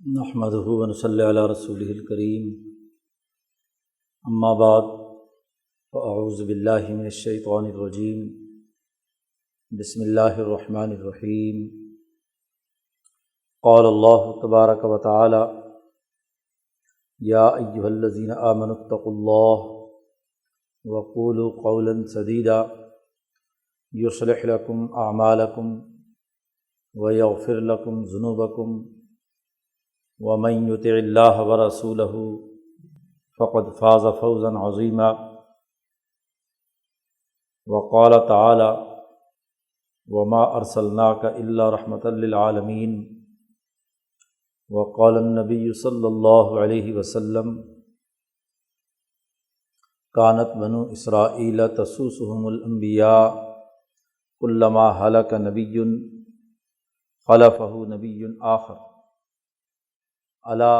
نحمدہ ونصلی علی رسولہ الکریم، اما بعد فاعوذ باللہ من الشیطان الرجیم، بسم اللہ الرحمن الرحیم۔ قال اللہ تبارک و تعالی: یا ایہا الذین آمنوا اتقوا اللہ وقولوا قولا سدیدا یصلح لکم اعمالکم ویغفر لکم ذنوبکم ومن یطع اللہ ورسولہ فقد فاز فوزا عظیما۔ وقال تعالی: وما ارسلناک الا رحمۃ للعالمین۔ وقال النبی صلی اللہ علیہ وسلم: کانت بنو اسرائیل تسوسهم الانبیاء کلما ہلک نبی خلفہ نبی آخر الا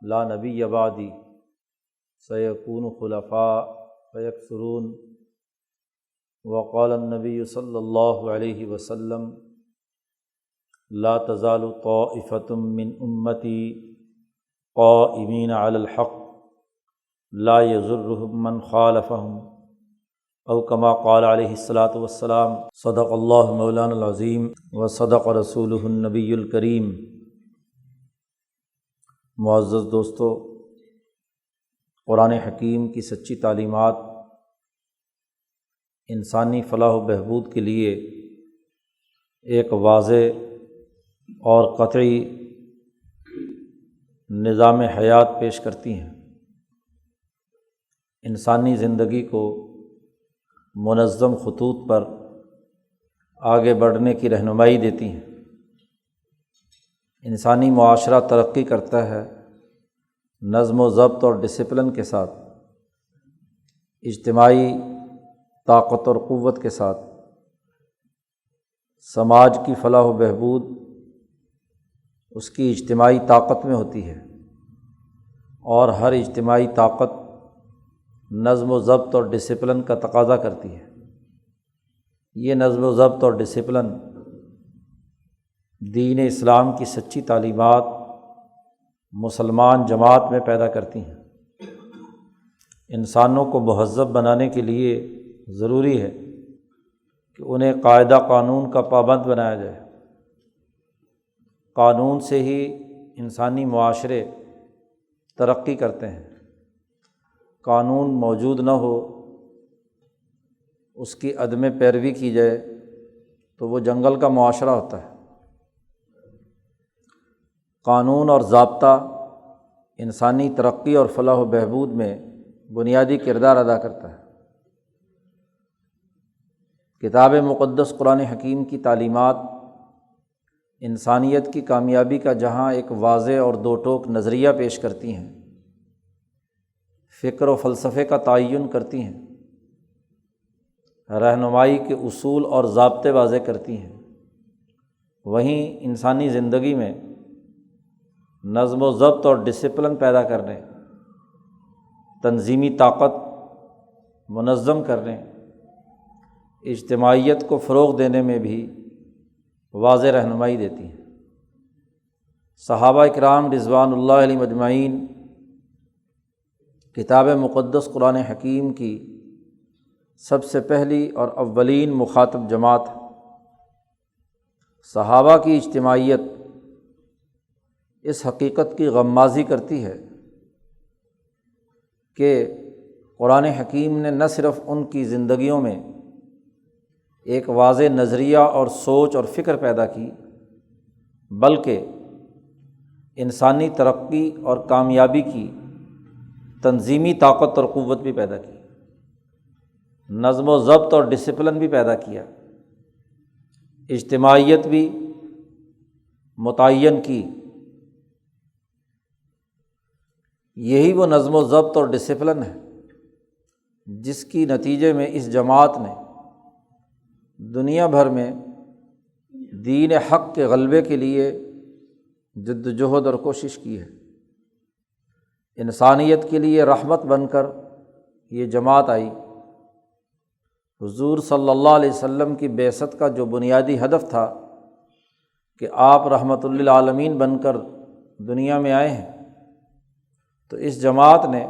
لا نبی بعدی سیکون خلفاء فیکثرون۔ وقال النبی صلی اللہ علیہ وسلم: لا تزال طائفة من امتی قائمین علی الحق لا یضرهم من خالفهم، او کما قال علیہ الصلاۃ والسلام۔ صدق اللہ مولانا العظیم وصدق رسولہ النبی الکریم۔ معزز دوستو، قرآن حکیم کی سچی تعلیمات انسانی فلاح و بہبود کے لیے ایک واضح اور قطعی نظام حیات پیش کرتی ہیں، انسانی زندگی کو منظم خطوط پر آگے بڑھنے کی رہنمائی دیتی ہیں۔ انسانی معاشرہ ترقی کرتا ہے نظم و ضبط اور ڈسپلن کے ساتھ، اجتماعی طاقت اور قوت کے ساتھ۔ سماج کی فلاح و بہبود اس کی اجتماعی طاقت میں ہوتی ہے، اور ہر اجتماعی طاقت نظم و ضبط اور ڈسپلن کا تقاضا کرتی ہے۔ یہ نظم و ضبط اور ڈسپلن دین اسلام کی سچی تعلیمات مسلمان جماعت میں پیدا کرتی ہیں۔ انسانوں کو مہذب بنانے کے لیے ضروری ہے کہ انہیں قاعدہ قانون کا پابند بنایا جائے۔ قانون سے ہی انسانی معاشرے ترقی کرتے ہیں۔ قانون موجود نہ ہو، اس کی عدم پیروی کی جائے تو وہ جنگل کا معاشرہ ہوتا ہے۔ قانون اور ضابطہ انسانی ترقی اور فلاح و بہبود میں بنیادی کردار ادا کرتا ہے۔ کتاب مقدس قرآن حکیم کی تعلیمات انسانیت کی کامیابی کا جہاں ایک واضح اور دو ٹوک نظریہ پیش کرتی ہیں، فکر و فلسفے کا تعین کرتی ہیں، رہنمائی کے اصول اور ضابطے واضح کرتی ہیں، وہیں انسانی زندگی میں نظم و ضبط اور ڈسپلن پیدا کرنے، تنظیمی طاقت منظم کرنے، اجتماعیت کو فروغ دینے میں بھی واضح رہنمائی دیتی ہیں۔ صحابہ اکرام رضوان اللہ علیہم اجمعین کتاب مقدس قرآن حکیم کی سب سے پہلی اور اولین مخاطب جماعت۔ صحابہ کی اجتماعیت اس حقیقت کی غمازی کرتی ہے کہ قرآن حکیم نے نہ صرف ان کی زندگیوں میں ایک واضح نظریہ اور سوچ اور فکر پیدا کی، بلکہ انسانی ترقی اور کامیابی کی تنظیمی طاقت اور قوت بھی پیدا کی، نظم و ضبط اور ڈسپلن بھی پیدا کیا، اجتماعیت بھی متعین کی۔ یہی وہ نظم و ضبط اور ڈسپلن ہے جس کی نتیجے میں اس جماعت نے دنیا بھر میں دین حق کے غلبے کے لیے جد و جہد اور کوشش کی ہے۔ انسانیت کے لیے رحمت بن کر یہ جماعت آئی۔ حضور صلی اللہ علیہ وسلم کی بعثت کا جو بنیادی ہدف تھا کہ آپ رحمت للعالمین بن کر دنیا میں آئے ہیں، تو اس جماعت نے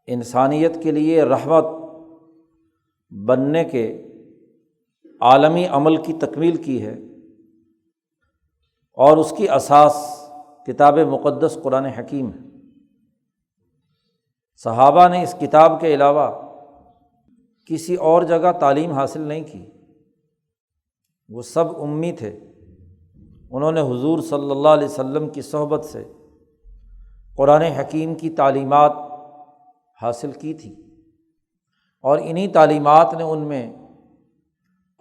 انسانیت کے لیے رحمت بننے کے عالمی عمل کی تکمیل کی ہے، اور اس کی اساس کتاب مقدس قرآن حکیم ہے۔ صحابہ نے اس کتاب کے علاوہ کسی اور جگہ تعلیم حاصل نہیں کی، وہ سب امی تھے، انہوں نے حضور صلی اللہ علیہ وسلم کی صحبت سے قرآن حکیم کی تعلیمات حاصل کی تھی، اور انہی تعلیمات نے ان میں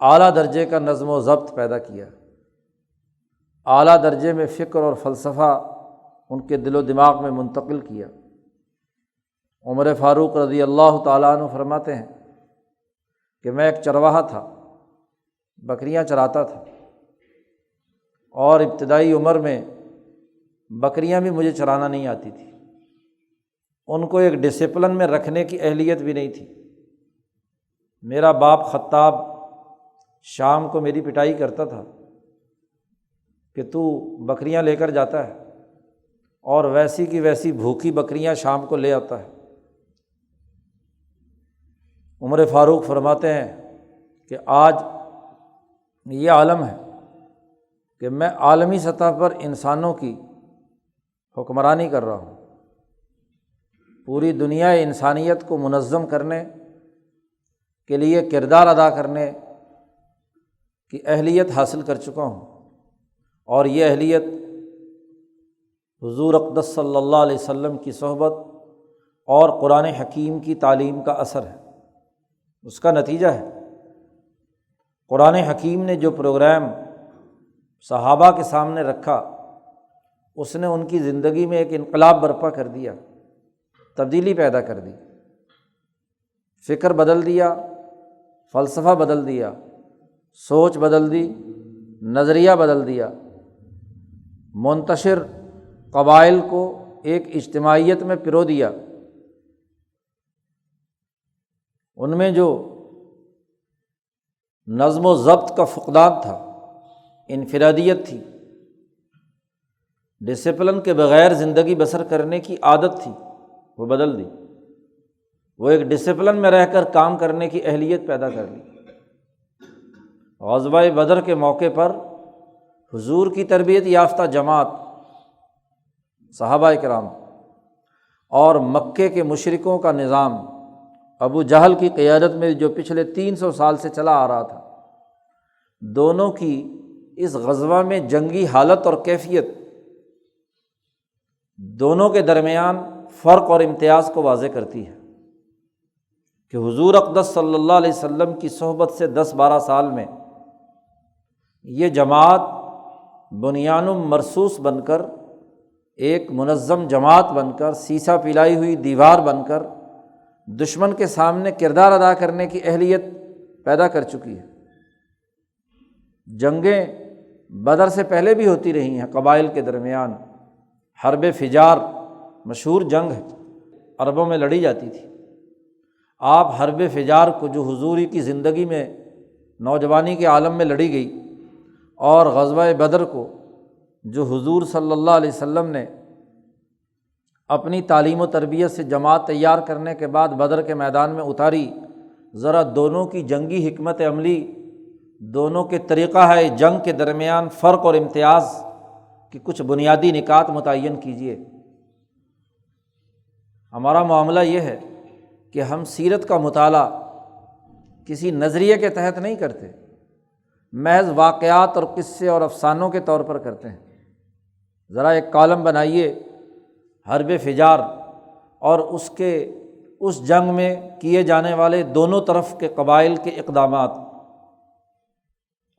اعلیٰ درجے کا نظم و ضبط پیدا کیا، اعلیٰ درجے میں فکر اور فلسفہ ان کے دل و دماغ میں منتقل کیا۔ عمر فاروق رضی اللہ تعالیٰ عنہ فرماتے ہیں کہ میں ایک چرواہا تھا، بکریاں چراتا تھا، اور ابتدائی عمر میں بکریاں بھی مجھے چرانا نہیں آتی تھی، ان کو ایک ڈسپلن میں رکھنے کی اہلیت بھی نہیں تھی۔ میرا باپ خطاب شام کو میری پٹائی کرتا تھا کہ تو بکریاں لے کر جاتا ہے، اور ویسی کی ویسی بھوکی بکریاں شام کو لے آتا ہے۔ عمر فاروق فرماتے ہیں کہ آج یہ عالم ہے کہ میں عالمی سطح پر انسانوں کی حکمرانی کر رہا ہوں، پوری دنیا انسانیت کو منظم کرنے کے لیے کردار ادا کرنے کی اہلیت حاصل کر چکا ہوں، اور یہ اہلیت حضور اقدس صلی اللہ علیہ وسلم کی صحبت اور قرآن حکیم کی تعلیم کا اثر ہے، اس کا نتیجہ ہے۔ قرآن حکیم نے جو پروگرام صحابہ کے سامنے رکھا، اس نے ان کی زندگی میں ایک انقلاب برپا کر دیا، تبدیلی پیدا کر دی، فکر بدل دیا، فلسفہ بدل دیا، سوچ بدل دی، نظریہ بدل دیا، منتشر قبائل کو ایک اجتماعیت میں پرو دیا۔ ان میں جو نظم و ضبط کا فقدان تھا، انفرادیت تھی، ڈسپلن کے بغیر زندگی بسر کرنے کی عادت تھی، وہ بدل دی، وہ ایک ڈسپلن میں رہ کر کام کرنے کی اہلیت پیدا کر لی۔ غزوہ بدر کے موقع پر حضور کی تربیت یافتہ جماعت صحابہ کرام اور مکے کے مشرکوں کا نظام ابو جہل کی قیادت میں جو پچھلے 300 سال سے چلا آ رہا تھا، دونوں کی اس غزوہ میں جنگی حالت اور کیفیت دونوں کے درمیان فرق اور امتیاز کو واضح کرتی ہے کہ حضور اقدس صلی اللہ علیہ وسلم کی صحبت سے 10-12 سال میں یہ جماعت بنیان مرصوص بن کر، ایک منظم جماعت بن کر، سیسا پلائی ہوئی دیوار بن کر دشمن کے سامنے کردار ادا کرنے کی اہلیت پیدا کر چکی ہے۔ جنگیں بدر سے پہلے بھی ہوتی رہی ہیں قبائل کے درمیان، حرب فجار مشہور جنگ ہے، عربوں میں لڑی جاتی تھی۔ آپ حرب فجار کو جو حضوری کی زندگی میں نوجوانی کے عالم میں لڑی گئی، اور غزوہ بدر کو جو حضور صلی اللہ علیہ وسلم نے اپنی تعلیم و تربیت سے جماعت تیار کرنے کے بعد بدر کے میدان میں اتاری، ذرا دونوں کی جنگی حکمت عملی، دونوں کے طریقہ ہے جنگ کے درمیان فرق اور امتیاز کی کچھ بنیادی نکات متعین کیجیے۔ ہمارا معاملہ یہ ہے کہ ہم سیرت کا مطالعہ کسی نظریے کے تحت نہیں کرتے، محض واقعات اور قصے اور افسانوں کے طور پر کرتے ہیں۔ ذرا ایک کالم بنائیے حرب فجار اور اس جنگ میں کیے جانے والے دونوں طرف کے قبائل کے اقدامات،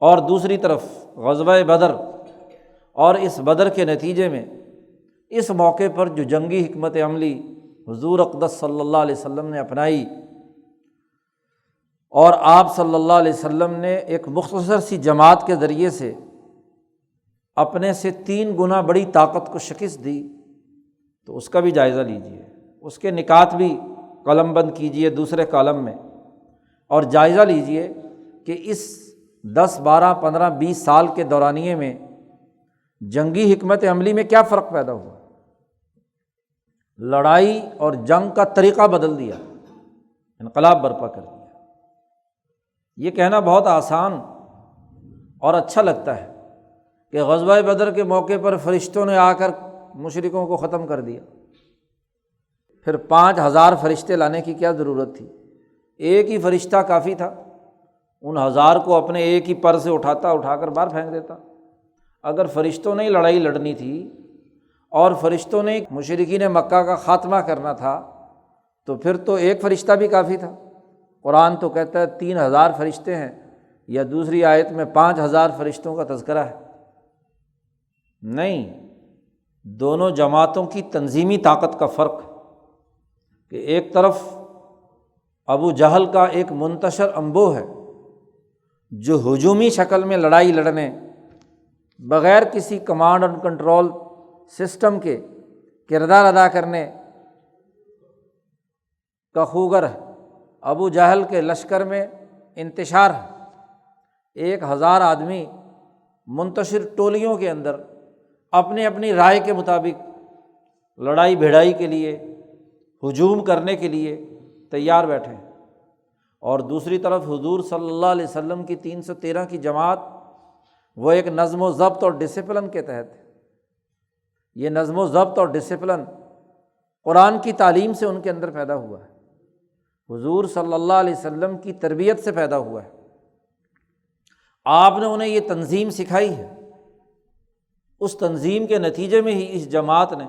اور دوسری طرف غزوہ بدر، اور اس بدر کے نتیجے میں اس موقع پر جو جنگی حکمت عملی حضور اقدس صلی اللہ علیہ وسلم نے اپنائی، اور آپ صلی اللہ علیہ وسلم نے ایک مختصر سی جماعت کے ذریعے سے اپنے سے 3 گنا بڑی طاقت کو شکست دی، تو اس کا بھی جائزہ لیجیے، اس کے نکات بھی قلم بند کیجیے دوسرے کالم میں، اور جائزہ لیجیے کہ اس 10 12 15 20 سال کے دورانیے میں جنگی حکمت عملی میں کیا فرق پیدا ہوا؟ لڑائی اور جنگ کا طریقہ بدل دیا، انقلاب برپا کر دیا۔ یہ کہنا بہت آسان اور اچھا لگتا ہے کہ غزوہ بدر کے موقع پر فرشتوں نے آ کر مشرکوں کو ختم کر دیا، پھر 5000 فرشتے لانے کی کیا ضرورت تھی؟ ایک ہی فرشتہ کافی تھا، ان 1000 کو اپنے ایک ہی پر سے اٹھا کر باہر پھینک دیتا۔ اگر فرشتوں نے لڑائی لڑنی تھی اور فرشتوں نے مشرکین مکہ کا خاتمہ کرنا تھا تو پھر تو ایک فرشتہ بھی کافی تھا۔ قرآن تو کہتا ہے 3000 فرشتے ہیں، یا دوسری آیت میں 5000 فرشتوں کا تذکرہ ہے۔ نہیں، دونوں جماعتوں کی تنظیمی طاقت کا فرق کہ ایک طرف ابو جہل کا ایک منتشر انبوہ ہے جو ہجومی شکل میں لڑائی لڑنے بغیر کسی کمانڈ اینڈ کنٹرول سسٹم کے کردار ادا کرنے کا خوگر ہے۔ ابو جہل کے لشکر میں انتشار ہے، 1000 آدمی منتشر ٹولیوں کے اندر اپنی اپنی رائے کے مطابق لڑائی بھیڑائی کے لیے، ہجوم کرنے کے لیے تیار بیٹھے ہیں، اور دوسری طرف حضور صلی اللہ علیہ وسلم کی 313 کی جماعت وہ ایک نظم و ضبط اور ڈسپلن کے تحت ہے۔ یہ نظم و ضبط اور ڈسپلن قرآن کی تعلیم سے ان کے اندر پیدا ہوا ہے، حضور صلی اللہ علیہ وسلم کی تربیت سے پیدا ہوا ہے۔ آپ نے انہیں یہ تنظیم سکھائی ہے، اس تنظیم کے نتیجے میں ہی اس جماعت نے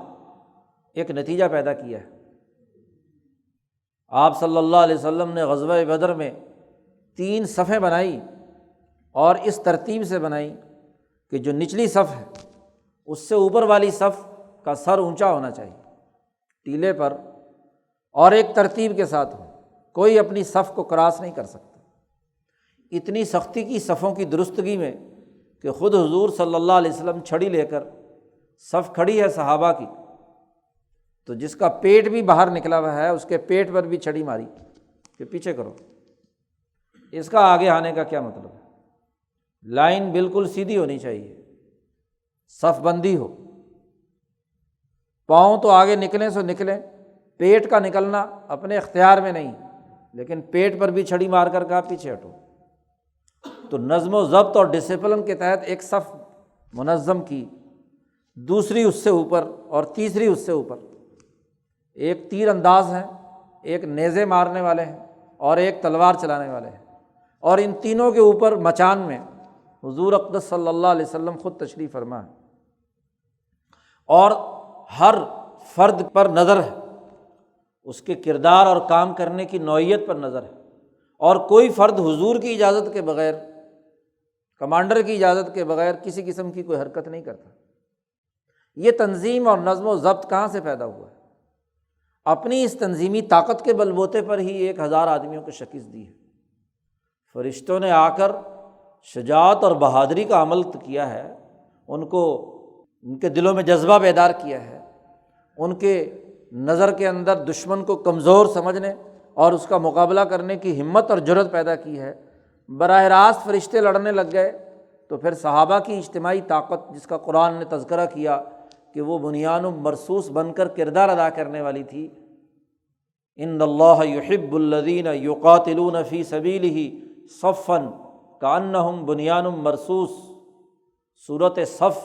ایک نتیجہ پیدا کیا ہے۔ آپ صلی اللہ علیہ وسلم نے غزوہ بدر میں 3 صفیں بنائی، اور اس ترتیب سے بنائی کہ جو نچلی صف ہے اس سے اوپر والی صف کا سر اونچا ہونا چاہیے ٹیلے پر، اور ایک ترتیب کے ساتھ ہو، کوئی اپنی صف کو کراس نہیں کر سکتا۔ اتنی سختی کی صفوں کی درستگی میں کہ خود حضور صلی اللہ علیہ وسلم چھڑی لے کر، صف کھڑی ہے صحابہ کی، تو جس کا پیٹ بھی باہر نکلا ہوا ہے اس کے پیٹ پر بھی چھڑی ماری کہ پیچھے کرو۔ اس کا آگے آنے کا کیا مطلب ہے؟ لائن بالکل سیدھی ہونی چاہیے، صف بندی ہو، پاؤں تو آگے نکلیں سو نکلیں، پیٹ کا نکلنا اپنے اختیار میں نہیں، لیکن پیٹ پر بھی چھڑی مار کر کہا پیچھے ہٹو۔ تو نظم و ضبط اور ڈسپلن کے تحت ایک صف منظم کی، دوسری اس سے اوپر اور تیسری اس سے اوپر، ایک تیر انداز ہیں، ایک نیزے مارنے والے ہیں، اور ایک تلوار چلانے والے ہیں، اور ان تینوں کے اوپر مچان میں حضور اقدس صلی اللہ علیہ وسلم خود تشریف فرما ہے، اور ہر فرد پر نظر ہے، اس کے کردار اور کام کرنے کی نوعیت پر نظر ہے، اور کوئی فرد حضور کی اجازت کے بغیر، کمانڈر کی اجازت کے بغیر کسی قسم کی کوئی حرکت نہیں کرتا۔ یہ تنظیم اور نظم و ضبط کہاں سے پیدا ہوا ہے؟ اپنی اس تنظیمی طاقت کے بل بوتے پر ہی 1000 آدمیوں کو شکست دی ہے۔ فرشتوں نے آ کر شجاعت اور بہادری کا عمل کیا ہے، ان کے دلوں میں جذبہ بیدار کیا ہے، ان کے نظر کے اندر دشمن کو کمزور سمجھنے اور اس کا مقابلہ کرنے کی ہمت اور جرأت پیدا کی ہے۔ براہ راست فرشتے لڑنے لگ گئے تو پھر صحابہ کی اجتماعی طاقت، جس کا قرآن نے تذکرہ کیا کہ وہ بنیان مرصوص بن کر کردار ادا کرنے والی تھی، ان اللہ یحب الذین یقاتلون فی سبیلہ صفا کانہم بنیان مرصوص۔ سورۃ صف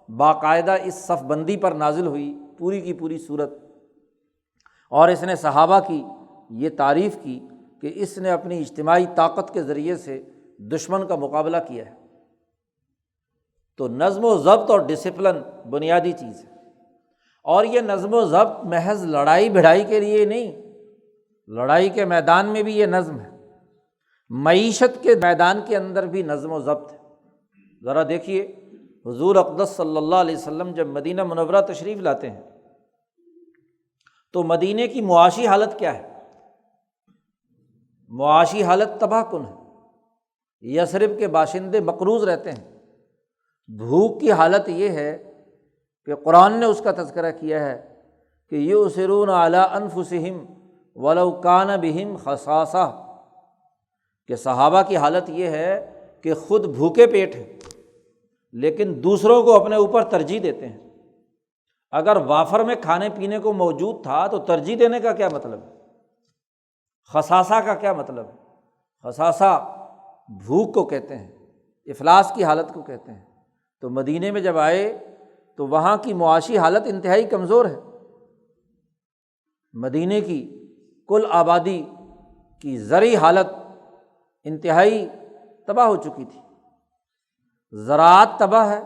باقاعدہ اس صف بندی پر نازل ہوئی، پوری کی پوری صورت، اور اس نے صحابہ کی یہ تعریف کی کہ اس نے اپنی اجتماعی طاقت کے ذریعے سے دشمن کا مقابلہ کیا ہے۔ تو نظم و ضبط اور ڈسپلن بنیادی چیز ہے، اور یہ نظم و ضبط محض لڑائی بھڑائی کے لیے نہیں، لڑائی کے میدان میں بھی یہ نظم ہے، معیشت کے میدان کے اندر بھی نظم و ضبط ہے۔ ذرا دیکھیے حضور اقدس صلی اللہ علیہ وسلم جب مدینہ منورہ تشریف لاتے ہیں تو مدینے کی معاشی حالت کیا ہے؟ معاشی حالت تباہ کن ہے، یثرب کے باشندے مقروض رہتے ہیں، بھوک کی حالت یہ ہے کہ قرآن نے اس کا تذکرہ کیا ہے کہ یؤثرون علی انفسہم ولو کان بہم خصاصہ، کہ صحابہ کی حالت یہ ہے کہ خود بھوکے پیٹ ہیں، لیکن دوسروں کو اپنے اوپر ترجیح دیتے ہیں۔ اگر وافر میں کھانے پینے کو موجود تھا تو ترجیح دینے کا کیا مطلب ہے؟ خصاصہ کا کیا مطلب ہے؟ خصاصہ بھوک کو کہتے ہیں، افلاس کی حالت کو کہتے ہیں۔ تو مدینے میں جب آئے تو وہاں کی معاشی حالت انتہائی کمزور ہے۔ مدینے کی کل آبادی کی زرعی حالت انتہائی تباہ ہو چکی تھی۔ زراعت تباہ ہے،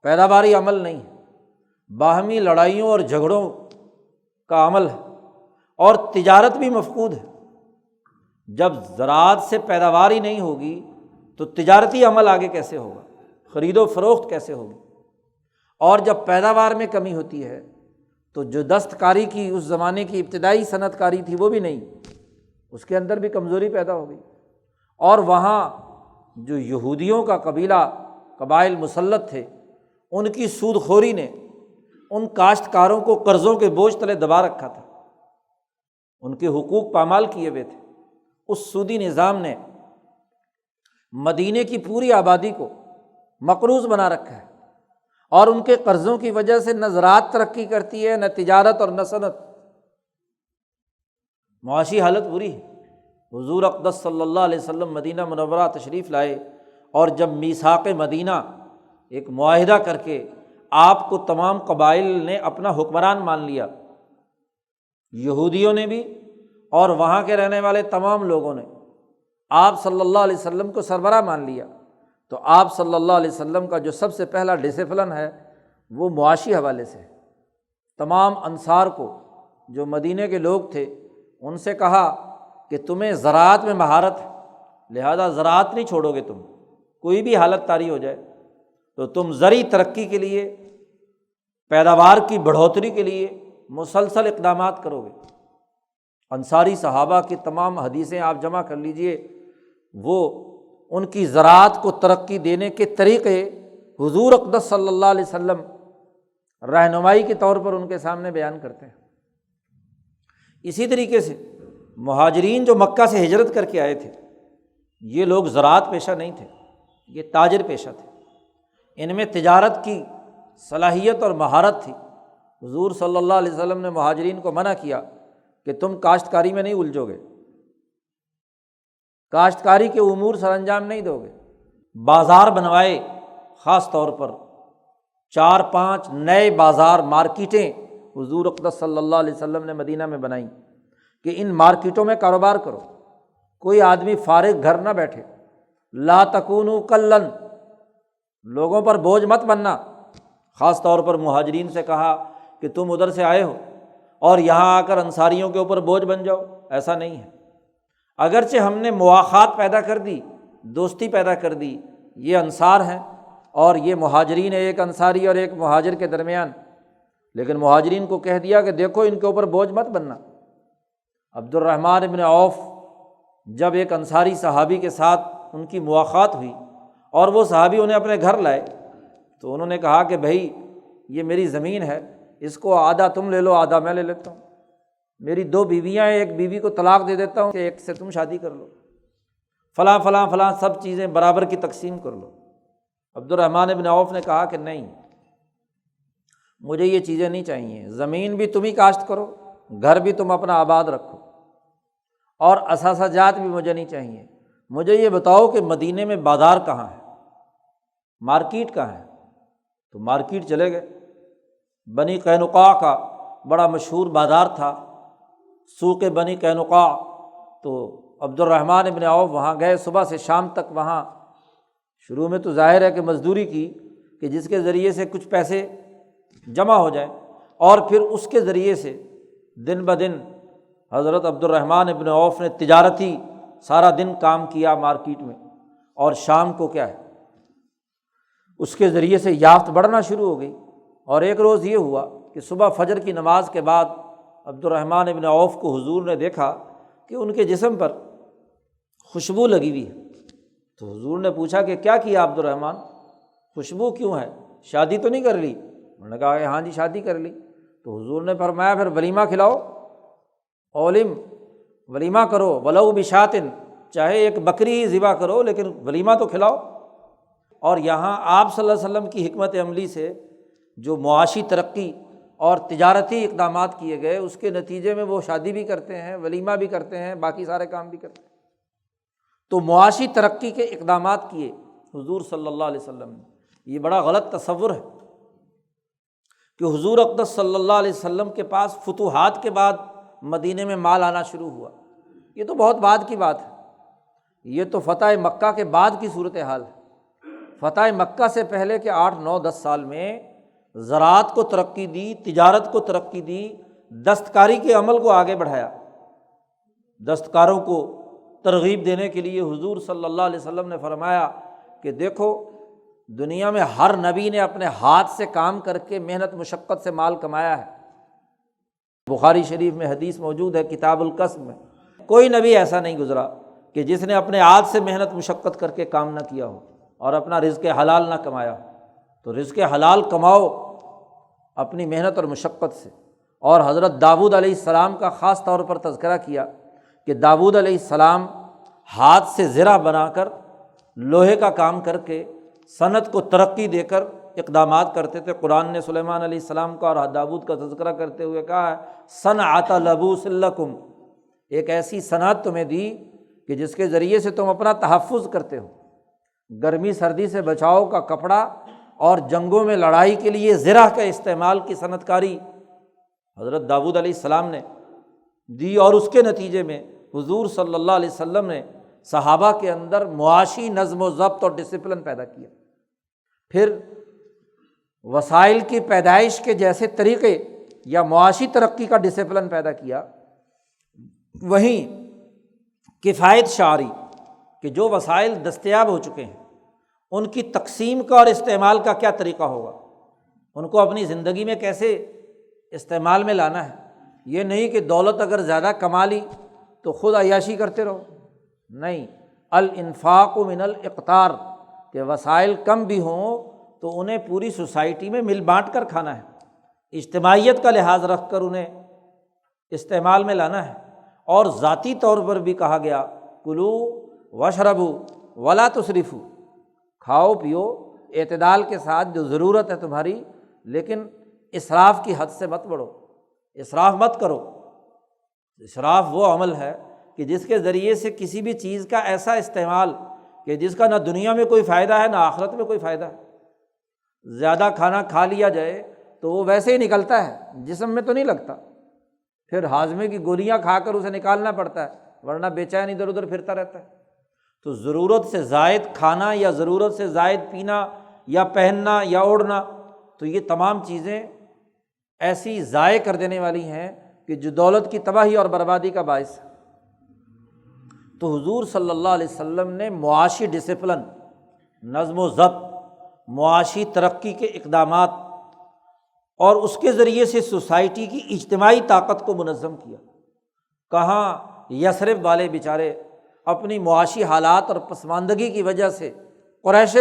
پیداواری عمل نہیں ہے، باہمی لڑائیوں اور جھگڑوں کا عمل ہے، اور تجارت بھی مفقود ہے۔ جب زراعت سے پیداوار ہی نہیں ہوگی تو تجارتی عمل آگے کیسے ہوگا؟ خرید و فروخت کیسے ہوگی؟ اور جب پیداوار میں کمی ہوتی ہے تو جو دستکاری کی اس زمانے کی ابتدائی صنعت کاری تھی وہ بھی نہیں، اس کے اندر بھی کمزوری پیدا ہو گئی۔ اور وہاں جو یہودیوں کا قبائل مسلط تھے، ان کی سود خوری نے ان کاشتکاروں کو قرضوں کے بوجھ تلے دبا رکھا تھا، ان کے حقوق پامال کیے ہوئے تھے۔ اس سودی نظام نے مدینے کی پوری آبادی کو مقروض بنا رکھا ہے، اور ان کے قرضوں کی وجہ سے نہ زراعت ترقی کرتی ہے، نہ تجارت اور نہ صنعت۔ معاشی حالت بری ہے۔ حضور اقدس صلی اللہ علیہ وسلم مدینہ منورہ تشریف لائے، اور جب میثاق مدینہ ایک معاہدہ کر کے آپ کو تمام قبائل نے اپنا حکمران مان لیا، یہودیوں نے بھی اور وہاں کے رہنے والے تمام لوگوں نے آپ صلی اللہ علیہ وسلم کو سربراہ مان لیا، تو آپ صلی اللہ علیہ وسلم کا جو سب سے پہلا ڈسپلن ہے وہ معاشی حوالے سے ہے۔ تمام انصار کو، جو مدینے کے لوگ تھے، ان سے کہا کہ تمہیں زراعت میں مہارت ہے، لہذا زراعت نہیں چھوڑو گے، تم کوئی بھی حالت طاری ہو جائے تو تم زرعی ترقی کے لیے، پیداوار کی بڑھوتری کے لیے مسلسل اقدامات کرو گے۔ انصاری صحابہ کی تمام حدیثیں آپ جمع کر لیجئے، وہ ان کی زراعت کو ترقی دینے کے طریقے حضور اقدس صلی اللہ علیہ وسلم رہنمائی کے طور پر ان کے سامنے بیان کرتے ہیں۔ اسی طریقے سے مہاجرین جو مکہ سے ہجرت کر کے آئے تھے، یہ لوگ زراعت پیشہ نہیں تھے، یہ تاجر پیشہ تھے، ان میں تجارت کی صلاحیت اور مہارت تھی۔ حضور صلی اللہ علیہ وسلم نے مہاجرین کو منع کیا کہ تم کاشتکاری میں نہیں الجھو گے، کاشتکاری کے امور سر انجام نہیں دو گے۔ بازار بنوائے، خاص طور پر 4-5 نئے بازار، مارکیٹیں حضور اقدس صلی اللہ علیہ وسلم نے مدینہ میں بنائیں کہ ان مارکیٹوں میں کاروبار کرو، کوئی آدمی فارغ گھر نہ بیٹھے۔ لا تکونوا کلًا، لوگوں پر بوجھ مت بننا۔ خاص طور پر مہاجرین سے کہا کہ تم ادھر سے آئے ہو اور یہاں آ کر انصاریوں کے اوپر بوجھ بن جاؤ، ایسا نہیں ہے۔ اگرچہ ہم نے مواخات پیدا کر دی، دوستی پیدا کر دی، یہ انصار ہیں اور یہ مہاجرین ہے، ایک انصاری اور ایک مہاجر کے درمیان، لیکن مہاجرین کو کہہ دیا کہ دیکھو ان کے اوپر بوجھ مت بننا۔ عبد الرحمن بن عوف جب ایک انصاری صحابی کے ساتھ ان کی مواخات ہوئی اور وہ صحابی انہیں اپنے گھر لائے، تو انہوں نے کہا کہ بھائی یہ میری زمین ہے، اس کو آدھا تم لے لو، آدھا میں لے لیتا ہوں، میری 2 بیویاں ہیں، ایک بیوی کو طلاق دے دیتا ہوں کہ ایک سے تم شادی کر لو، فلاں فلاں فلاں سب چیزیں برابر کی تقسیم کر لو۔ عبد الرحمن بن عوف نے کہا کہ نہیں، مجھے یہ چیزیں نہیں چاہیے، زمین بھی تم ہی کاشت کرو، گھر بھی تم اپنا آباد رکھو، اور اثاثہ جات بھی مجھے نہیں چاہیے، مجھے یہ بتاؤ کہ مدینے میں بازار کہاں ہے، مارکیٹ کہاں ہے؟ تو مارکیٹ چلے گئے۔ بنی قینقاع کا بڑا مشہور بازار تھا، سوق بنی قینقاع، تو عبد الرحمن بن عوف وہاں گئے، صبح سے شام تک وہاں، شروع میں تو ظاہر ہے کہ مزدوری کی کہ جس کے ذریعے سے کچھ پیسے جمع ہو جائیں، اور پھر اس کے ذریعے سے دن بدن حضرت عبد الرحمن بن عوف نے تجارتی سارا دن کام کیا مارکیٹ میں، اور شام کو کیا ہے اس کے ذریعے سے یافت بڑھنا شروع ہو گئی۔ اور ایک روز یہ ہوا کہ صبح فجر کی نماز کے بعد عبد الرحمن بن عوف کو حضور نے دیکھا کہ ان کے جسم پر خوشبو لگی ہوئی ہے، تو حضور نے پوچھا کہ کیا کیا عبد الرحمن، خوشبو کیوں ہے، شادی تو نہیں کر لی؟ انہوں نے کہا کہ ہاں جی شادی کر لی۔ تو حضور نے فرمایا پھر ولیمہ کھلاؤ، اولم، ولیمہ کرو، ولو بشاتن، چاہے ایک بکری ہی ذبح کرو لیکن ولیمہ تو کھلاؤ۔ اور یہاں آپ صلی اللہ علیہ وسلم کی حکمت عملی سے جو معاشی ترقی اور تجارتی اقدامات کیے گئے، اس کے نتیجے میں وہ شادی بھی کرتے ہیں، ولیمہ بھی کرتے ہیں، باقی سارے کام بھی کرتے ہیں۔ تو معاشی ترقی کے اقدامات کیے حضور صلی اللہ علیہ وسلم نے۔ یہ بڑا غلط تصور ہے کہ حضور اقدس صلی اللہ علیہ وسلم کے پاس فتوحات کے بعد مدینے میں مال آنا شروع ہوا، یہ تو بہت بعد کی بات ہے، یہ تو فتح مکہ کے بعد کی صورتحال ہے۔ فتح مکہ سے پہلے کے 8 9 10 سال میں زراعت کو ترقی دی، تجارت کو ترقی دی، دستکاری کے عمل کو آگے بڑھایا۔ دستکاروں کو ترغیب دینے کے لیے حضور صلی اللہ علیہ وسلم نے فرمایا کہ دیکھو، دنیا میں ہر نبی نے اپنے ہاتھ سے کام کر کے محنت مشقت سے مال کمایا ہے۔ بخاری شریف میں حدیث موجود ہے کتاب الکسب میں، کوئی نبی ایسا نہیں گزرا کہ جس نے اپنے ہاتھ سے محنت مشقت کر کے کام نہ کیا ہو اور اپنا رزق حلال نہ کمایا ہو۔ تو رزق حلال کماؤ اپنی محنت اور مشقت سے۔ اور حضرت داؤد علیہ السلام کا خاص طور پر تذکرہ کیا کہ داؤد علیہ السلام ہاتھ سے زرہ بنا کر، لوہے کا کام کر کے، صنعت کو ترقی دے کر اقدامات کرتے تھے۔ قرآن نے سلیمان علیہ السلام کا اور داؤد کا تذکرہ کرتے ہوئے کہا ہے صنعۃ لبوس لکم، ایک ایسی صنعت تمہیں دی کہ جس کے ذریعے سے تم اپنا تحفظ کرتے ہو، گرمی سردی سے بچاؤ کا کپڑا اور جنگوں میں لڑائی کے لیے زرہ کا استعمال کی صنعت کاری حضرت داؤد علیہ السلام نے دی۔ اور اس کے نتیجے میں حضور صلی اللہ علیہ وسلم نے صحابہ کے اندر معاشی نظم و ضبط اور ڈسپلن پیدا کیا۔ پھر وسائل کی پیدائش کے جیسے طریقے یا معاشی ترقی کا ڈسپلن پیدا کیا، وہیں کفایت شعاری کہ جو وسائل دستیاب ہو چکے ہیں ان کی تقسیم کا اور استعمال کا کیا طریقہ ہوگا، ان کو اپنی زندگی میں کیسے استعمال میں لانا ہے۔ یہ نہیں کہ دولت اگر زیادہ کما لی تو خود عیاشی کرتے رہو، نہیں، الانفاق من الاقتار، کہ وسائل کم بھی ہوں تو انہیں پوری سوسائٹی میں مل بانٹ کر کھانا ہے، اجتماعیت کا لحاظ رکھ کر انہیں استعمال میں لانا ہے۔ اور ذاتی طور پر بھی کہا گیا کلو واشربو ولا تسرفو، کھاؤ پیو اعتدال کے ساتھ جو ضرورت ہے تمہاری، لیکن اسراف کی حد سے مت بڑھو، اسراف مت کرو۔ اسراف وہ عمل ہے کہ جس کے ذریعے سے کسی بھی چیز کا ایسا استعمال کہ جس کا نہ دنیا میں کوئی فائدہ ہے نہ آخرت میں کوئی فائدہ ہے۔ زیادہ کھانا کھا لیا جائے تو وہ ویسے ہی نکلتا ہے، جسم میں تو نہیں لگتا، پھر ہاضمے کی گولیاں کھا کر اسے نکالنا پڑتا ہے، ورنہ بے چین ادھر ادھر پھرتا رہتا ہے۔ تو ضرورت سے زائد کھانا یا ضرورت سے زائد پینا یا پہننا یا اوڑھنا، تو یہ تمام چیزیں ایسی ضائع کر دینے والی ہیں کہ جو دولت کی تباہی اور بربادی کا باعث ہے۔ تو حضور صلی اللہ علیہ وسلم نے معاشی ڈسپلن، نظم و ضبط، معاشی ترقی کے اقدامات اور اس کے ذریعے سے سوسائٹی کی اجتماعی طاقت کو منظم کیا۔ کہاں یثرب والے بیچارے اپنی معاشی حالات اور پسماندگی کی وجہ سے قریش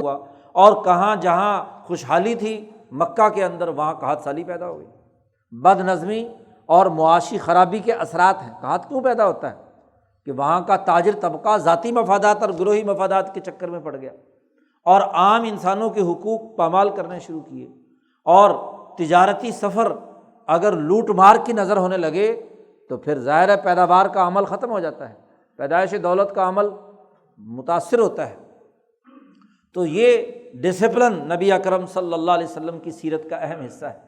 ہوا، اور کہاں جہاں خوشحالی تھی مکہ کے اندر وہاں قحط سالی پیدا ہو گئی۔ بد نظمی اور معاشی خرابی کے اثرات ہیں۔ قحط کیوں پیدا ہوتا ہے؟ کہ وہاں کا تاجر طبقہ ذاتی مفادات اور گروہی مفادات کے چکر میں پڑ گیا اور عام انسانوں کے حقوق پامال کرنے شروع کیے، اور تجارتی سفر اگر لوٹ مار کی نظر ہونے لگے تو پھر ظاہر ہے پیداوار کا عمل ختم ہو جاتا ہے، پیدائش دولت کا عمل متاثر ہوتا ہے۔ تو یہ ڈسپلن نبی اکرم صلی اللہ علیہ وسلم کی سیرت کا اہم حصہ ہے۔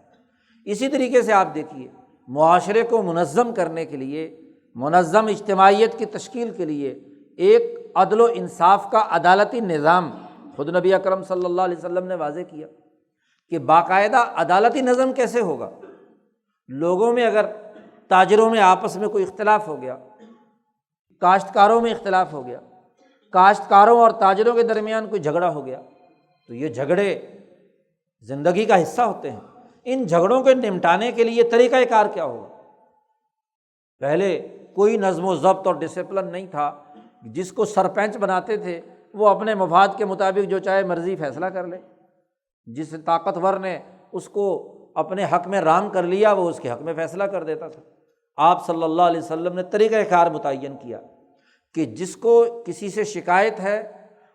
اسی طریقے سے آپ دیکھیے معاشرے کو منظم کرنے کے لیے، منظم اجتماعیت کی تشکیل کے لیے ایک عدل و انصاف کا عدالتی نظام خود نبی اکرم صلی اللہ علیہ وسلم نے واضح کیا کہ باقاعدہ عدالتی نظم کیسے ہوگا۔ لوگوں میں اگر تاجروں میں آپس میں کوئی اختلاف ہو گیا، کاشتکاروں میں اختلاف ہو گیا، کاشتکاروں اور تاجروں کے درمیان کوئی جھگڑا ہو گیا، تو یہ جھگڑے زندگی کا حصہ ہوتے ہیں۔ ان جھگڑوں کے نمٹانے کے لیے طریقہ کار کیا ہوگا؟ پہلے کوئی نظم و ضبط اور ڈسپلن نہیں تھا، جس کو سرپنچ بناتے تھے وہ اپنے مفاد کے مطابق جو چاہے مرضی فیصلہ کر لے، جس طاقتور نے اس کو اپنے حق میں رام کر لیا وہ اس کے حق میں فیصلہ کر دیتا تھا۔ آپ صلی اللہ علیہ وسلم نے طریقہ کار متعین کیا کہ جس کو کسی سے شکایت ہے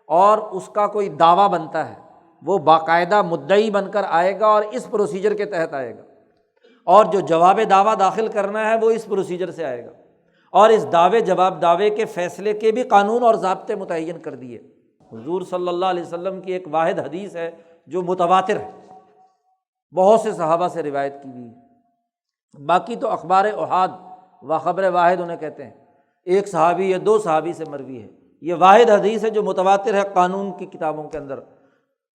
اور اس کا کوئی دعویٰ بنتا ہے وہ باقاعدہ مدعی بن کر آئے گا اور اس پروسیجر کے تحت آئے گا، اور جو جواب دعویٰ داخل کرنا ہے وہ اس پروسیجر سے آئے گا، اور اس دعوے کے فیصلے کے بھی قانون اور ضابطے متعین کر دیے۔ حضور صلی اللہ علیہ وسلم کی ایک واحد حدیث ہے جو متواتر ہے، بہت سے صحابہ سے روایت کی ہوئی ہے، باقی تو اخبار احاد و خبر واحد انہیں کہتے ہیں، ایک صحابی یا دو صحابی سے مروی ہے۔ یہ واحد حدیث ہے جو متواتر ہے قانون کی کتابوں کے اندر۔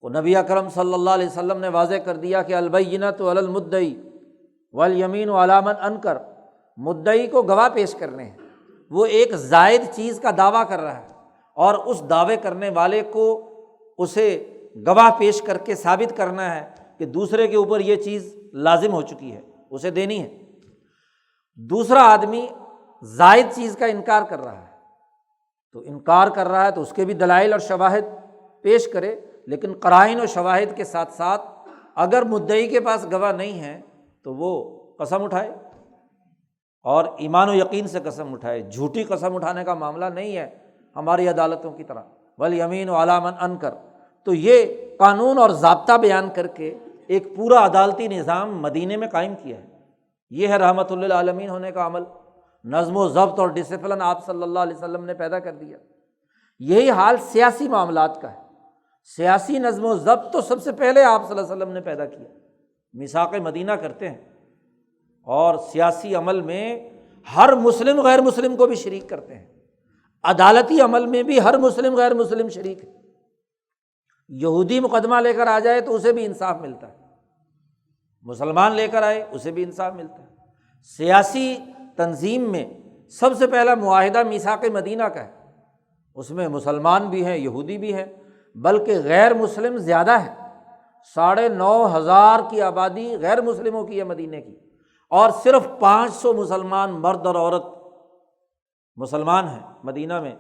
وہ نبی اکرم صلی اللہ علیہ وسلم نے واضح کر دیا کہ البینۃ علی المدعی والیمین علی من انکر، مدعی کو گواہ پیش کرنے ہیں، وہ ایک زائد چیز کا دعویٰ کر رہا ہے اور اس دعوے کرنے والے کو اسے گواہ پیش کر کے ثابت کرنا ہے کہ دوسرے کے اوپر یہ چیز لازم ہو چکی ہے، اسے دینی ہے۔ دوسرا آدمی زائد چیز کا انکار کر رہا ہے، تو انکار کر رہا ہے تو اس کے بھی دلائل اور شواہد پیش کرے، لیکن قرائن و شواہد کے ساتھ ساتھ اگر مدعی کے پاس گواہ نہیں ہے تو وہ قسم اٹھائے اور ایمان و یقین سے قسم اٹھائے۔ جھوٹی قسم اٹھانے کا معاملہ نہیں ہے ہماری عدالتوں کی طرح، والیمین علی من انکر۔ تو یہ قانون اور ضابطہ بیان کر کے ایک پورا عدالتی نظام مدینے میں قائم کیا ہے۔ یہ ہے رحمت للعالمین ہونے کا عمل، نظم و ضبط اور ڈسپلن آپ صلی اللہ علیہ وسلم نے پیدا کر دیا۔ یہی حال سیاسی معاملات کا ہے۔ سیاسی نظم و ضبط تو سب سے پہلے آپ صلی اللہ علیہ وسلم نے پیدا کیا، میثاق مدینہ کرتے ہیں، اور سیاسی عمل میں ہر مسلم غیر مسلم کو بھی شریک کرتے ہیں، عدالتی عمل میں بھی ہر مسلم غیر مسلم شریک ہے۔ یہودی مقدمہ لے کر آ جائے تو اسے بھی انصاف ملتا ہے، مسلمان لے کر آئے اسے بھی انصاف ملتا ہے۔ سیاسی تنظیم میں سب سے پہلا معاہدہ میثاق مدینہ کا ہے، اس میں مسلمان بھی ہیں، یہودی بھی ہیں، بلکہ غیر مسلم زیادہ ہے۔ 9,500 کی آبادی غیر مسلموں کی ہے مدینے کی، اور صرف 500 مسلمان مرد اور عورت مسلمان ہیں مدینہ میں۔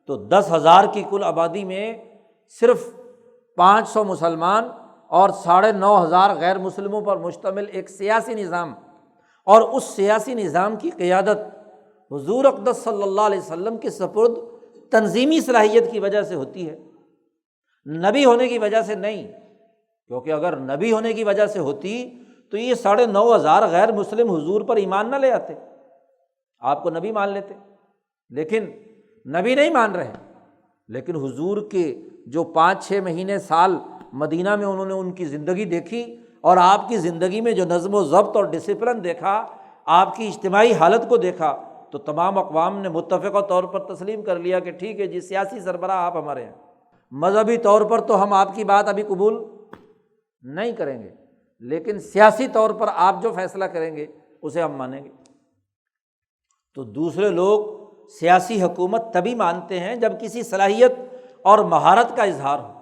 تو 10,000 کی کل آبادی میں صرف 500 مسلمان اور 9,500 غیر مسلموں پر مشتمل ایک سیاسی نظام، اور اس سیاسی نظام کی قیادت حضور اقدس صلی اللہ علیہ وسلم کے سپرد تنظیمی صلاحیت کی وجہ سے ہوتی ہے، نبی ہونے کی وجہ سے نہیں۔ کیونکہ اگر نبی ہونے کی وجہ سے ہوتی تو یہ 9,500 غیر مسلم حضور پر ایمان نہ لے آتے، آپ کو نبی مان لیتے، لیکن نبی نہیں مان رہے۔ لیکن حضور کے جو 5-6 مہینے سال مدینہ میں انہوں نے ان کی زندگی دیکھی، اور آپ کی زندگی میں جو نظم و ضبط اور ڈسپلن دیکھا، آپ کی اجتماعی حالت کو دیکھا، تو تمام اقوام نے متفقہ طور پر تسلیم کر لیا کہ ٹھیک ہے جی، سیاسی سربراہ آپ ہمارے ہیں، مذہبی طور پر تو ہم آپ کی بات ابھی قبول نہیں کریں گے، لیکن سیاسی طور پر آپ جو فیصلہ کریں گے اسے ہم مانیں گے۔ تو دوسرے لوگ سیاسی حکومت تبھی مانتے ہیں جب کسی صلاحیت اور مہارت کا اظہار ہو،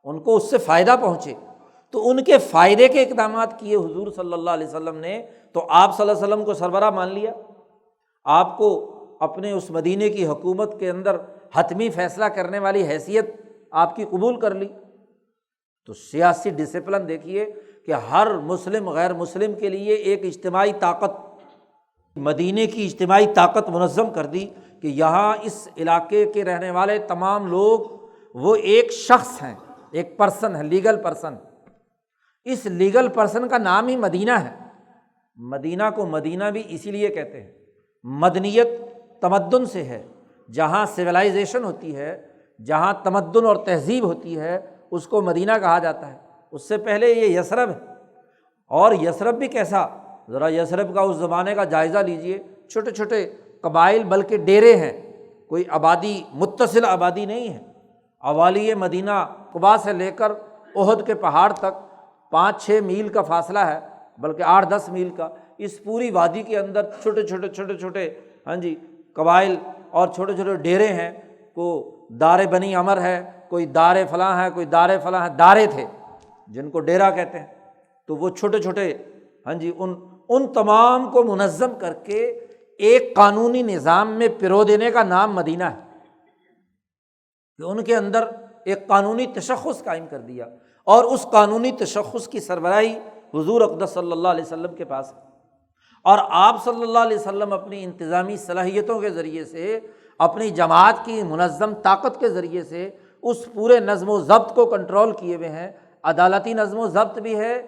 ان کو اس سے فائدہ پہنچے، تو ان کے فائدے کے اقدامات کیے حضور صلی اللہ علیہ وسلم نے، تو آپ صلی اللہ علیہ وسلم کو سربراہ مان لیا، آپ کو اپنے اس مدینے کی حکومت کے اندر حتمی فیصلہ کرنے والی حیثیت آپ کی قبول کر لی۔ تو سیاسی ڈسپلن دیکھیے کہ ہر مسلم غیر مسلم کے لیے ایک اجتماعی طاقت، مدینے کی اجتماعی طاقت منظم کر دی کہ یہاں اس علاقے کے رہنے والے تمام لوگ وہ ایک شخص ہیں، ایک پرسن ہے، لیگل پرسن۔ اس لیگل پرسن کا نام ہی مدینہ ہے۔ مدینہ کو مدینہ بھی اسی لیے کہتے ہیں، مدنیت تمدن سے ہے، جہاں سویلائزیشن ہوتی ہے، جہاں تمدن اور تہذیب ہوتی ہے اس کو مدینہ کہا جاتا ہے۔ اس سے پہلے یہ یثرب ہے، اور یثرب بھی کیسا، ذرا یثرب کا اس زمانے کا جائزہ لیجئے، چھوٹے چھوٹے قبائل بلکہ ڈیرے ہیں، کوئی آبادی متصل آبادی نہیں ہے۔ اوالی مدینہ قباء سے لے کر احد کے پہاڑ تک 5-6 میل کا فاصلہ ہے، بلکہ 8-10 میل کا۔ اس پوری وادی کے اندر چھوٹے چھوٹے قبائل اور چھوٹے چھوٹے ڈیرے ہیں، کوئی دار بنی عمر ہے، کوئی دار فلاں ہے، کوئی دار فلاں ہے، دارے تھے جن کو ڈیرا کہتے ہیں۔ تو وہ چھوٹے چھوٹے ان تمام کو منظم کر کے ایک قانونی نظام میں پرو دینے کا نام مدینہ ہے، کہ ان کے اندر ایک قانونی تشخص قائم کر دیا، اور اس قانونی تشخص کی سربراہی حضور اقدس صلی اللہ علیہ وسلم کے پاس ہے۔ اور آپ صلی اللہ علیہ وسلم اپنی انتظامی صلاحیتوں کے ذریعے سے، اپنی جماعت کی منظم طاقت کے ذریعے سے اس پورے نظم و ضبط کو کنٹرول کیے ہوئے ہیں۔ عدالتی نظم و ضبط بھی ہے،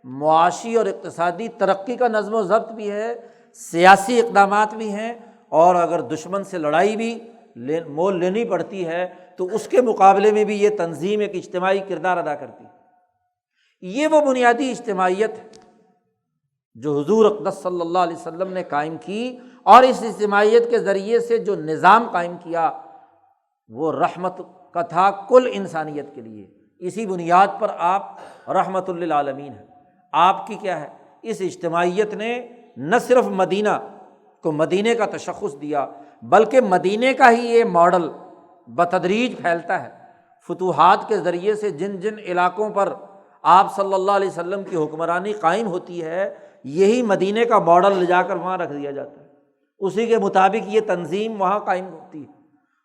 معاشی اور اقتصادی ترقی کا نظم و ضبط بھی ہے، سیاسی اقدامات بھی ہیں، اور اگر دشمن سے لڑائی بھی مول لینی پڑتی ہے تو اس کے مقابلے میں بھی یہ تنظیم ایک اجتماعی کردار ادا کرتی ہے۔ یہ وہ بنیادی اجتماعیت ہے جو حضور اقدس صلی اللہ علیہ وسلم نے قائم کی، اور اس اجتماعیت کے ذریعے سے جو نظام قائم کیا وہ رحمت کا تھا کل انسانیت کے لیے۔ اسی بنیاد پر آپ رحمت للعالمین ہیں۔ آپ کی کیا ہے؟ اس اجتماعیت نے نہ صرف مدینہ کو مدینے کا تشخص دیا، بلکہ مدینے کا ہی یہ ماڈل بتدریج پھیلتا ہے۔ فتوحات کے ذریعے سے جن جن علاقوں پر آپ صلی اللہ علیہ وسلم کی حکمرانی قائم ہوتی ہے، یہی مدینے کا ماڈل لے جا کر وہاں رکھ دیا جاتا ہے، اسی کے مطابق یہ تنظیم وہاں قائم ہوتی ہے۔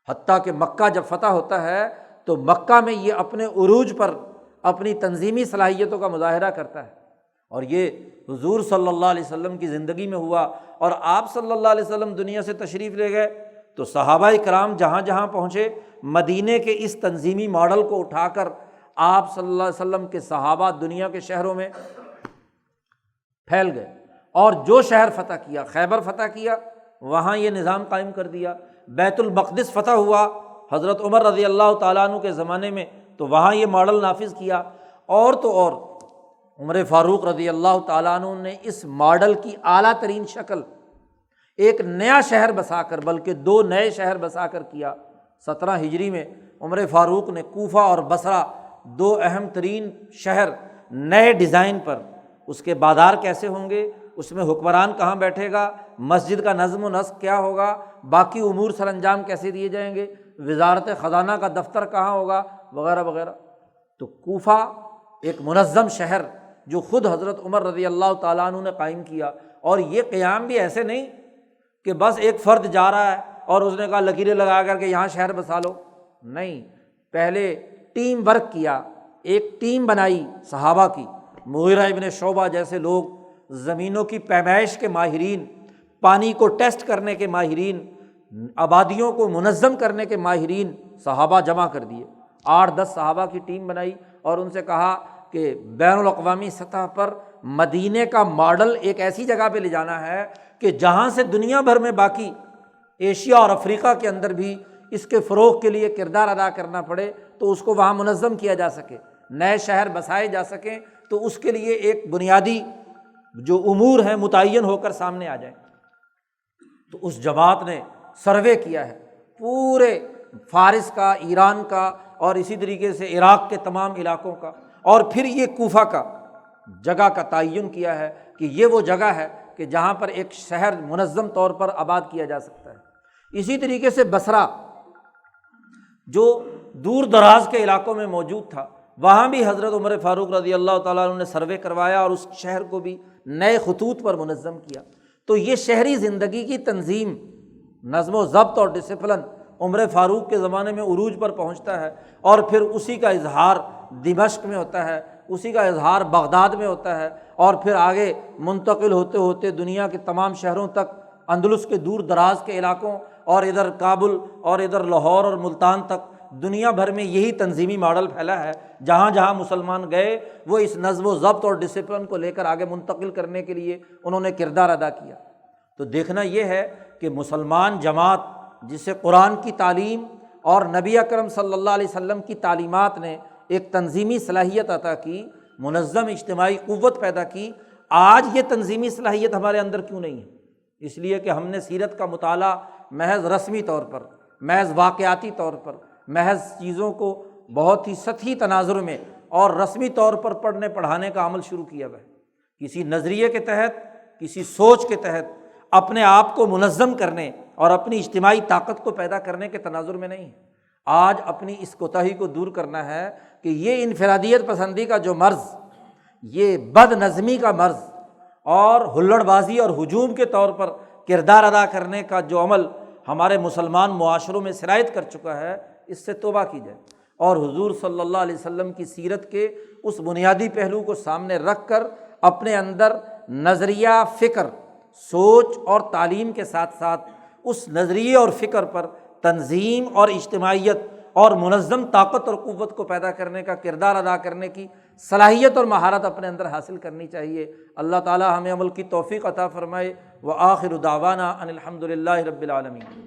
حتیٰ کہ مکہ جب فتح ہوتا ہے تو مکہ میں یہ اپنے عروج پر اپنی تنظیمی صلاحیتوں کا مظاہرہ کرتا ہے، اور یہ حضور صلی اللہ علیہ وسلم کی زندگی میں ہوا۔ اور آپ صلی اللہ علیہ وسلم دنیا سے تشریف لے گئے تو صحابہ کرام جہاں جہاں پہنچے، مدینے کے اس تنظیمی ماڈل کو اٹھا کر آپ صلی اللہ علیہ وسلم کے صحابہ دنیا کے شہروں میں پھیل گئے، اور جو شہر فتح کیا، خیبر فتح کیا، وہاں یہ نظام قائم کر دیا۔ بیت المقدس فتح ہوا حضرت عمر رضی اللہ تعالیٰ عنہ کے زمانے میں، تو وہاں یہ ماڈل نافذ کیا۔ اور تو اور عمر فاروق رضی اللہ تعالیٰ عنہ نے اس ماڈل کی اعلیٰ ترین شکل ایک نیا شہر بسا کر، بلکہ 2 نئے شہر بسا کر کیا۔ 17 ہجری میں عمر فاروق نے کوفہ اور بصرہ 2 اہم ترین شہر نئے ڈیزائن پر، اس کے بازار کیسے ہوں گے، اس میں حکمران کہاں بیٹھے گا، مسجد کا نظم و نسق کیا ہوگا، باقی امور سر انجام کیسے دیے جائیں گے، وزارت خزانہ کا دفتر کہاں ہوگا، وغیرہ وغیرہ۔ تو کوفہ ایک منظم شہر جو خود حضرت عمر رضی اللہ تعالیٰ عنہ نے قائم کیا، اور یہ قیام بھی ایسے نہیں کہ بس ایک فرد جا رہا ہے اور اس نے کہا لکیریں لگا کر کے یہاں شہر بسا لو، نہیں، پہلے ٹیم ورک کیا، ایک ٹیم بنائی صحابہ کی، مغیرہ ابن شعبہ جیسے لوگ، زمینوں کی پیمائش کے ماہرین، پانی کو ٹیسٹ کرنے کے ماہرین، آبادیوں کو منظم کرنے کے ماہرین، صحابہ جمع کر دیے۔ 8-10 صحابہ کی ٹیم بنائی اور ان سے کہا کہ بین الاقوامی سطح پر مدینے کا ماڈل ایک ایسی جگہ پہ لے جانا ہے کہ جہاں سے دنیا بھر میں باقی ایشیا اور افریقہ کے اندر بھی اس کے فروغ کے لیے کردار ادا کرنا پڑے، تو اس کو وہاں منظم کیا جا سکے، نئے شہر بسائے جا سکیں، تو اس کے لیے ایک بنیادی جو امور ہیں متعین ہو کر سامنے آ جائیں۔ تو اس جماعت نے سروے کیا ہے پورے فارس کا، ایران کا، اور اسی طریقے سے عراق کے تمام علاقوں کا، اور پھر یہ کوفہ کا جگہ کا تعین کیا ہے کہ یہ وہ جگہ ہے کہ جہاں پر ایک شہر منظم طور پر آباد کیا جا سکتا ہے۔ اسی طریقے سے بصرہ جو دور دراز کے علاقوں میں موجود تھا، وہاں بھی حضرت عمر فاروق رضی اللہ تعالیٰ عنہ نے سروے کروایا اور اس شہر کو بھی نئے خطوط پر منظم کیا۔ تو یہ شہری زندگی کی تنظیم، نظم و ضبط اور ڈسپلن عمر فاروق کے زمانے میں عروج پر پہنچتا ہے، اور پھر اسی کا اظہار دمشق میں ہوتا ہے، اسی کا اظہار بغداد میں ہوتا ہے، اور پھر آگے منتقل ہوتے ہوتے دنیا کے تمام شہروں تک، اندلس کے دور دراز کے علاقوں، اور ادھر کابل اور ادھر لاہور اور ملتان تک، دنیا بھر میں یہی تنظیمی ماڈل پھیلا ہے۔ جہاں جہاں مسلمان گئے وہ اس نظم و ضبط اور ڈسپلن کو لے کر آگے منتقل کرنے کے لیے انہوں نے کردار ادا کیا۔ تو دیکھنا یہ ہے کہ مسلمان جماعت جسے قرآن کی تعلیم اور نبی اکرم صلی اللہ علیہ وسلم کی تعلیمات نے ایک تنظیمی صلاحیت عطا کی، منظم اجتماعی قوت پیدا کی، آج یہ تنظیمی صلاحیت ہمارے اندر کیوں نہیں ہے؟ اس لیے کہ ہم نے سیرت کا مطالعہ محض رسمی طور پر، محض واقعاتی طور پر، محض چیزوں کو بہت ہی سطحی تناظر میں اور رسمی طور پر پڑھنے پڑھانے کا عمل شروع کیا ہوا ہے۔ کسی نظریے کے تحت، کسی سوچ کے تحت اپنے آپ کو منظم کرنے اور اپنی اجتماعی طاقت کو پیدا کرنے کے تناظر میں نہیں ہے۔ آج اپنی اس کوتاہی کو دور کرنا ہے کہ یہ انفرادیت پسندی کا جو مرض، یہ بد نظمی کا مرض اور ہلڑ بازی اور ہجوم کے طور پر کردار ادا کرنے کا جو عمل ہمارے مسلمان معاشروں میں سرایت کر چکا ہے، اس سے توبہ کی جائے اور حضور صلی اللہ علیہ وسلم کی سیرت کے اس بنیادی پہلو کو سامنے رکھ کر اپنے اندر نظریہ، فکر، سوچ اور تعلیم کے ساتھ ساتھ اس نظریے اور فکر پر تنظیم اور اجتماعیت اور منظم طاقت اور قوت کو پیدا کرنے کا کردار ادا کرنے کی صلاحیت اور مہارت اپنے اندر حاصل کرنی چاہیے۔ اللہ تعالی ہمیں عمل کی توفیق عطا فرمائے۔ وآخر دعوانا ان الحمد للہ رب العالمین۔